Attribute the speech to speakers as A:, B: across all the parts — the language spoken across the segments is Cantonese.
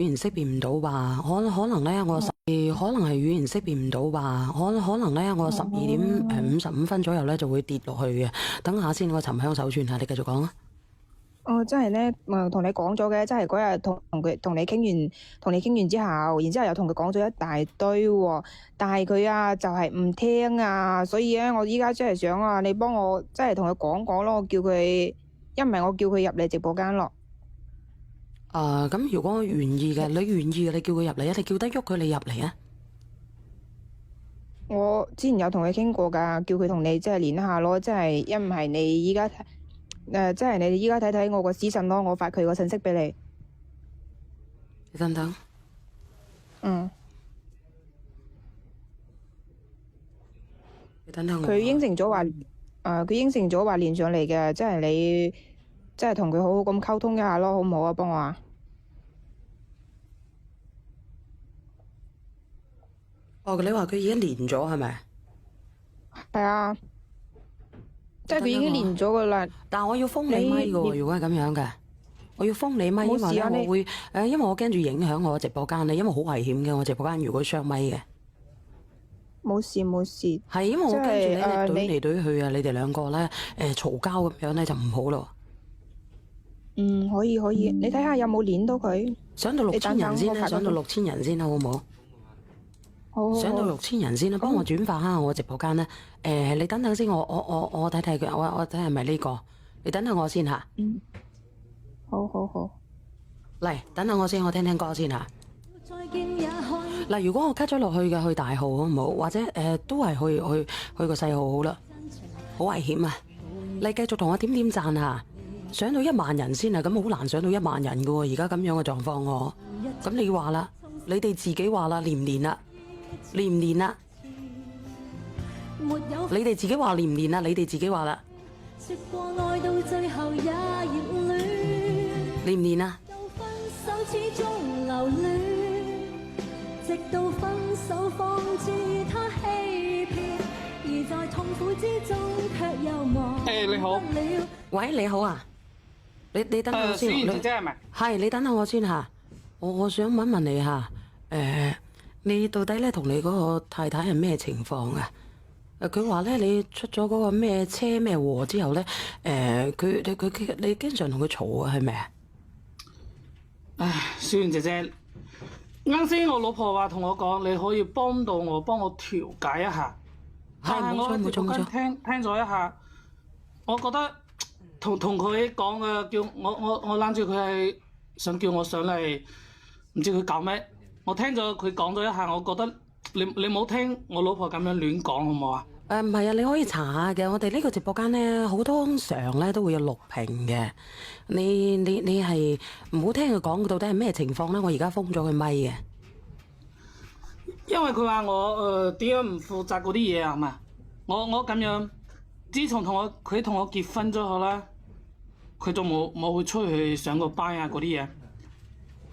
A: 語言識別唔到吧？可能咧，可能係語言識別唔到吧？可能咧，我12點55分左右咧就會跌落去嘅。等下先，我沉香手串下，你繼續講啊。
B: 真係咧，同你講咗嘅，即係嗰日同你傾完之後，然之後又同佢講咗一大堆喎，但係佢啊就係唔聽啊，所以咧我依家真係想啊，你幫我即係同佢講講咯，我叫佢，一唔係我叫佢入嚟直播間咯。
A: 咁如果我願意嘅，你願意嘅，你叫佢入嚟啊，你叫得喐佢，你入嚟啊。
B: 我之前有同佢傾過㗎，叫佢同你即係連下咯，即係一唔係你依家即係你依家睇睇我個私信咯，我發佢個信息俾你。
A: 你等等。你等等我。
B: 佢應承咗話，佢應承咗話連上嚟嘅，即係你即係同佢好好咁溝通一下咯，好唔好啊？幫我啊！
A: 你話佢已經連咗係咪？
B: 係啊，即係佢已經連咗噶啦。
A: 但係我要封你咪嘅喎，如果係咁樣嘅，我要封你咪，因為咧我會因為我驚住影響我直播間咧，因為好危險嘅我直播間如果雙咪嘅。
B: 冇事冇事。
A: 係因為我驚住咧懟嚟懟去啊，你哋兩個咧嘈交咁樣咧就唔好咯。
B: 可以，你睇下有冇連到佢？
A: 上到6000人先啦，上到6000人先啦，好唔好？
B: 好。
A: 上到6000人先啦，幫我轉發下我直播間咧。你等等先，我睇睇佢，我睇係咪呢個？你等等我先吓。
B: 好。
A: 嚟，等等我先，我聽聽歌先吓。嗱，如果我 cut 咗落去嘅，去大號好唔好？或者都係去個細號好啦，好危險啊！你繼續同我點讚啊！上到1萬人先啊，咁好難上到1萬人噶喎，而家咁樣嘅狀況喎。咁你話啦，你哋自己話啦，連唔連啦？連唔連啦？你哋自己話連唔連啦？你哋自己話啦。連唔連啊？直到分手方知他欺騙，而在痛苦之中卻又忘不了。你好。喂，你好啊。你等下我先。
C: 小姐係咪？
A: 係，你等下我先嚇。我想問問你嚇，你到底咧同你嗰個太太係咩情況啊？佢話咧你出咗嗰個咩車咩禍之後咧，你經常同佢嘈啊，係咪啊？
C: 唉，小媛姐姐，啱先我老婆話同我講，你可以幫我調解一下。係，冇錯。聽咗一下，我覺得同佢講嘅，叫我攬住佢係想叫我上嚟，唔知佢搞咩。我聽咗佢講咗一下，我覺得你冇聽我老婆咁樣亂講好唔好啊？
A: 唔係啊，你可以查下嘅。我哋呢個直播間咧，好多常咧都會有錄屏嘅。你係唔好聽佢講到底係咩情況咧？我而家封咗佢咪嘅。
C: 因為佢話我點樣唔負責嗰啲嘢啊嘛。我咁樣，自從佢同我結婚咗後啦，佢就冇去出去上過班啊嗰啲嘢。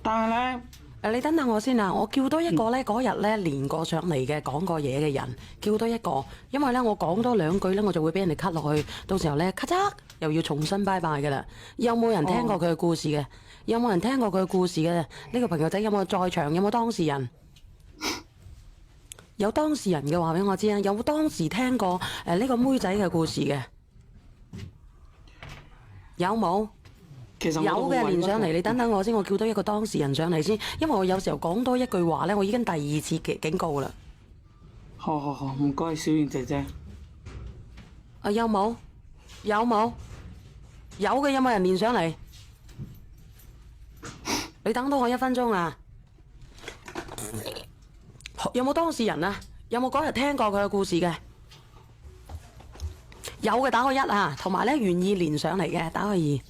C: 但係咧。
A: 你等等我先啊！我叫多一個咧，嗰日咧連過上嚟嘅講過嘢嘅人，叫多一個，因為咧我講多2句咧，我就會俾人哋 cut 落去，到時候咧咔嚓又要重新拜拜㗎啦。有冇人聽過佢嘅故事嘅？有冇人聽過佢嘅故事嘅？呢個朋友仔有冇在場？有冇當事人？有當事人嘅話俾我知啊！有冇當時聽過呢個妹仔嘅故事嘅？有冇？有嘅連上嚟，你等等我先，我叫多一個當事人上嚟先，因為我有時候講多一句話咧，我已經第2次警告啦。
C: 好，唔該，小媛姐姐。
A: 有冇？有嘅，有冇人連上嚟？你等多我1分鐘啊！有冇當事人啊？有冇嗰日聽過佢嘅故事嘅？有嘅打個1啊，同埋咧願意連上嚟嘅打個2。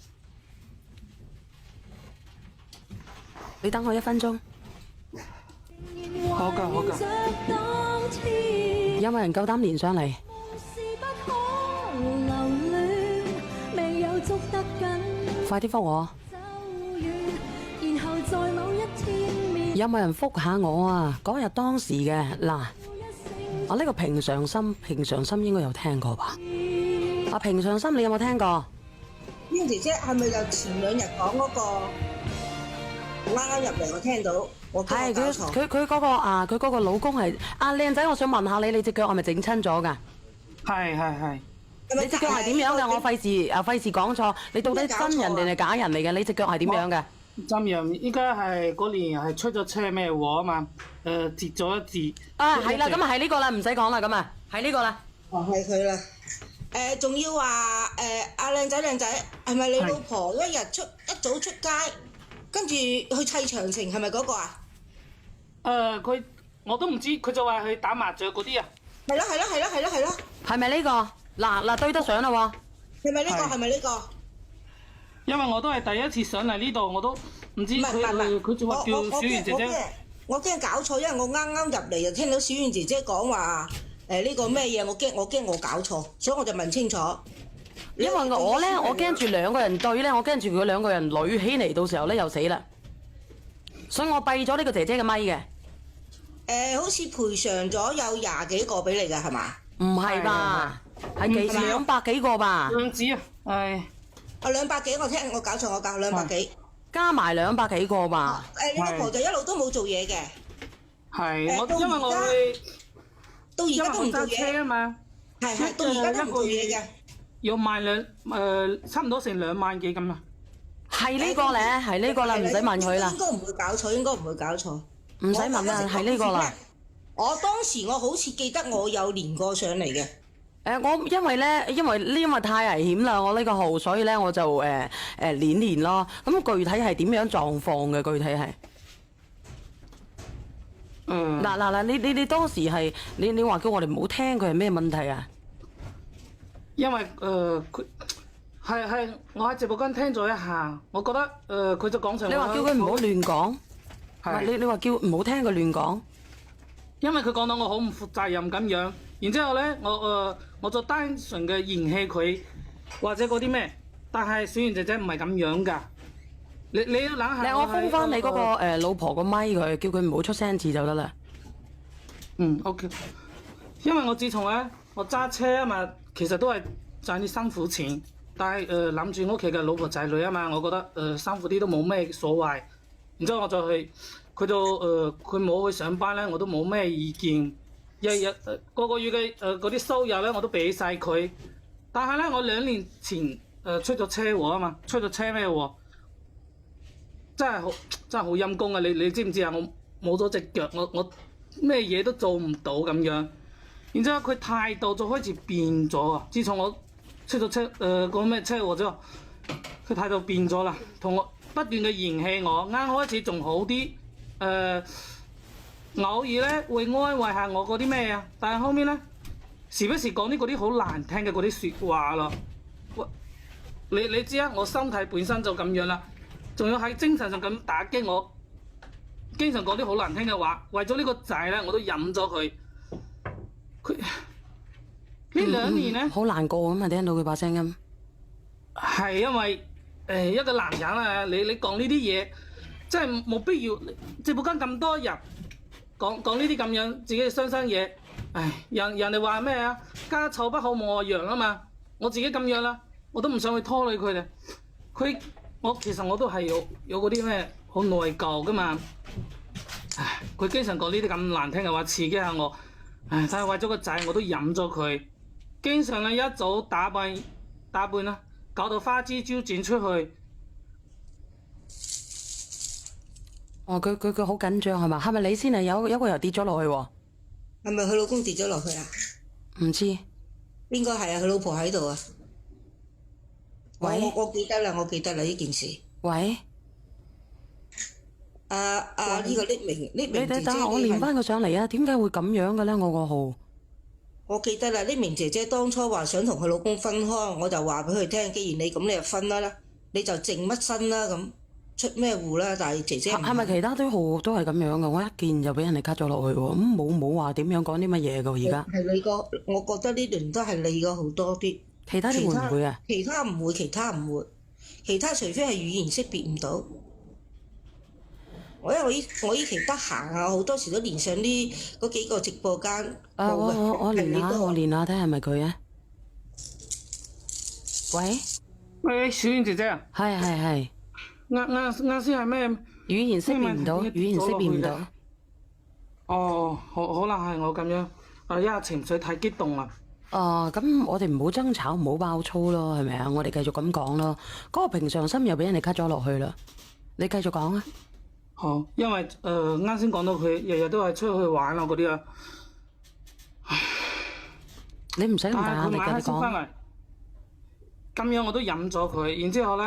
A: 你等我1分鐘。
C: 好㗎。
A: 有冇人夠膽連上嚟？快啲覆我。有冇人覆下我啊？嗰日當時嘅嗱，我呢個平常心應該有聽過吧？平常心你有冇聽過？
D: 邊姐姐係咪就前2日講嗰個？啱啱入嚟我聽到，我驚
A: 係佢
D: 我搞錯。
A: 佢嗰個老公係靚仔，我想問下你隻腳係咪整親咗㗎？
C: 係。
A: 你隻腳係點樣㗎？我費事講錯，你到底真人定係假人嚟嘅？你隻腳係點樣嘅？
C: 真人依家係嗰年係出咗車咩禍啊嘛？截咗一截。
A: 啊，係啦，咁啊係呢個啦，唔使講啦，咁啊係呢個啦。
D: 哦，係佢啦。仲要話阿靚仔，係咪你老婆一早出街，跟住去砌長城，係咪嗰個啊？
C: 佢我都唔知，佢就話去打麻雀嗰啲啊。
D: 係咯。
A: 係咪呢個？嗱對得上啦喎。
D: 係咪呢個？係咪呢個？
C: 因為我都係第一次上嚟呢度，我都唔知
D: 唔係，
C: 佢就話叫小圓姐姐。
D: 我驚搞錯，因為我啱啱入嚟就聽到小圓姐姐講話呢個咩嘢，我驚我搞錯，所以我就問清楚。
A: 因為我咧，我驚住兩個人對咧，我驚住佢兩個人捋起嚟，到時候咧又死啦。所以我閉咗呢個姐姐嘅咪嘅。
D: 好似賠償咗有20幾個俾你㗎，係嘛？
A: 唔係吧？係幾200幾個吧？
C: 唔止啊，係。
D: 200幾，我搞錯，我搞200幾，
A: 加埋200幾個吧。
D: 你老婆就一路都冇做嘢嘅。
C: 係，因為我會
D: 到而家都唔做
C: 揸車
D: 嘢
C: 啊嘛。
D: 係，到而家都唔做嘢嘅。
C: 要賣差唔多成2萬幾咁啊。
A: 係呢個咧，係呢個啦，唔使問佢啦。
D: 應該唔會搞錯，
A: 唔使問啦，係呢個啦。
D: 我當時我好似記得我有連過上嚟嘅。
A: 我因為太危險啦，我呢個號，所以咧我就練咯。咁具體係點樣狀況嘅？具體係嗱，你當時係你話叫我哋唔好聽，佢係咩問題啊？
C: 因為佢係我喺直播間聽咗一下，我覺得佢就講成
A: 你話叫佢唔好亂講，係你話叫唔好聽佢亂講，
C: 因為佢講到我好唔負責任咁樣，然之後咧我就單純嘅嫌棄佢或者嗰啲咩，但係小圓姐姐唔係咁樣㗎，你要諗下。
A: 我封翻你嗰個老婆個咪佢，叫佢唔好出聲字就得啦。
C: OK。因為我自從咧我揸車啊嘛，其實都係賺啲辛苦錢，但係諗住屋企嘅老婆仔女啊嘛，我覺得辛苦啲都冇咩所謂。然之後我就去，佢佢冇去上班咧，我都冇咩意見。日個月嘅嗰啲收入咧，我都俾晒佢。但係咧，我2年前出咗車禍啊嘛，出咗車咩禍？真係好陰功啊！你知唔知啊？我冇咗隻腳，我咩嘢都做唔到咁樣。然之後佢態度就開始變咗啊！自從我出咗車個咩車禍之後，佢態度變咗啦，同我不斷嘅嫌棄我。啱開始仲好啲，偶爾咧會安慰下我嗰啲咩啊，但係後面咧時不時講啲嗰啲好難聽嘅嗰啲説話咯。你知啊，我身體本身就咁樣啦，仲要喺精神上咁打擊我，經常講啲好難聽嘅話。為咗呢個仔咧，我都忍咗佢。佢呢2年咧，
A: 好難過咁啊！聽到佢把聲音，
C: 係因為一個男人啊，你講呢啲嘢真係冇必要。直播間咁多人講呢啲咁樣自己嘅傷心嘢，唉，人哋話咩啊？家醜不可外揚啊嘛！我自己咁樣啦，我都唔想去拖累佢哋。其實我都係有嗰啲咩好內疚噶嘛。唉，佢經常講呢啲咁難聽嘅話刺激下我。唉，但係為咗個仔，我都忍咗佢。經常咧一早打扮啦，搞到花枝招展出去。
A: 哦，佢好緊張係嘛？係咪你先係有個人跌咗落去喎？
D: 係咪佢老公跌咗落去啊？
A: 唔知。
D: 應該係啊，佢老婆喺度啊。
A: 喂，
D: 我記得啦呢件事。
A: 喂。
D: 呢個匿名姐姐，
A: 你等下我連翻佢上嚟啊！點解會咁樣嘅咧？我個號。
D: 我記得啦，匿名姐姐當初話想同佢老公分開，我就話俾佢聽，既然你咁，你就分啦，你就淨乜身啦咁，出咩戶啦？但係姐姐
A: 係咪其他啲號都係咁樣嘅？我一見就俾人哋 cut 咗落去喎，咁冇話點樣講啲乜嘢嘅而家。
D: 係你個，我覺得呢輪都係你個好多啲。
A: 其他啲會唔會啊？
D: 其他唔會，其他除非係語言識別唔到。因為我依期得閒啊，好多時都連上嗰幾個直播間。
A: 我連下，睇係咪佢啊？喂，
C: 小圓姐姐啊，
A: 係。
C: 啱先係咩？
A: 語言識別唔到，語言識別唔到。
C: 哦，可能係我咁樣，因為情緒太激動啦。
A: 咁我哋唔好爭吵，唔好爆粗咯，係咪啊？我哋繼續咁講咯。嗰個平常心又俾人哋 cut 咗落去啦。你繼續講啊。
C: 好，因為啱先講到佢日日都係出去玩啊嗰啲啊。
A: 你唔使咁大壓力嘅，你講。
C: 咁樣我都忍咗佢，然之後咧，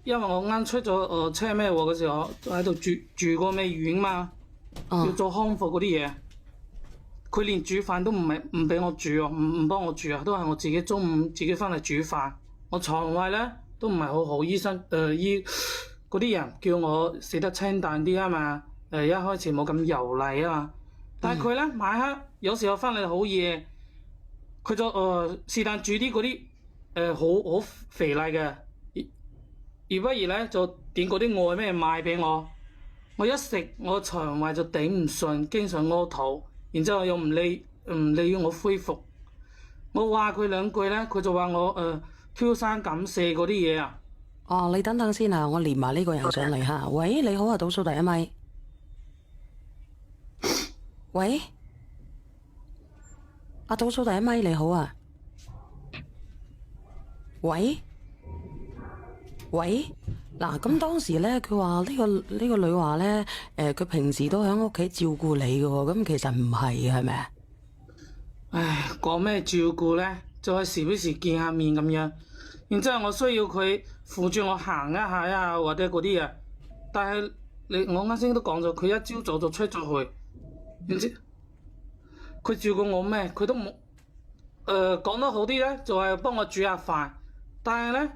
C: 因為我啱出咗車咩禍嘅時候，喺度住過咩院嘛，要做康復嗰啲嘢。佢連煮飯都唔俾我煮啊，唔幫我煮啊，都係我自己中午自己翻嚟煮飯。我腸胃咧都唔係好好，醫生醫嗰啲人叫我食得清淡啲啊嘛，一開始冇咁油膩啊嘛。但係佢咧晚黑有時候翻嚟好夜，佢就是但煮啲嗰啲好肥膩嘅，而不如咧就點嗰啲外咩賣俾我，我一食我腸胃就頂唔順，經常屙肚。然之後又唔理我恢復，我話佢兩句咧，佢就話我挑三揀四嗰啲嘢啊。
A: 你等等先啊，我連埋呢個人上嚟嚇。喂，你好啊，倒數第一咪。喂，倒數第一咪你好啊。喂，嗱，咁當時咧，佢話呢個女話咧，佢平時都喺屋企照顧你嘅喎，咁其實唔係係咪啊？
C: 唉，講咩照顧咧？就係時不時見下面咁樣，然之後我需要佢扶住我行一下啊，或者嗰啲啊。但係我啱先都講咗，佢一朝早就出咗去，然之佢照顧我咩？佢都冇講得好啲咧，就係幫我煮下飯，但係咧。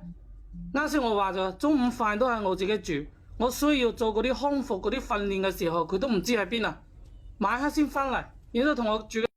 C: 啱先我話咗，中午飯都係我自己煮，我需要做嗰啲康復嗰啲訓練嘅時候，佢都唔知喺邊啊，晚黑先翻嚟，然之後同我煮。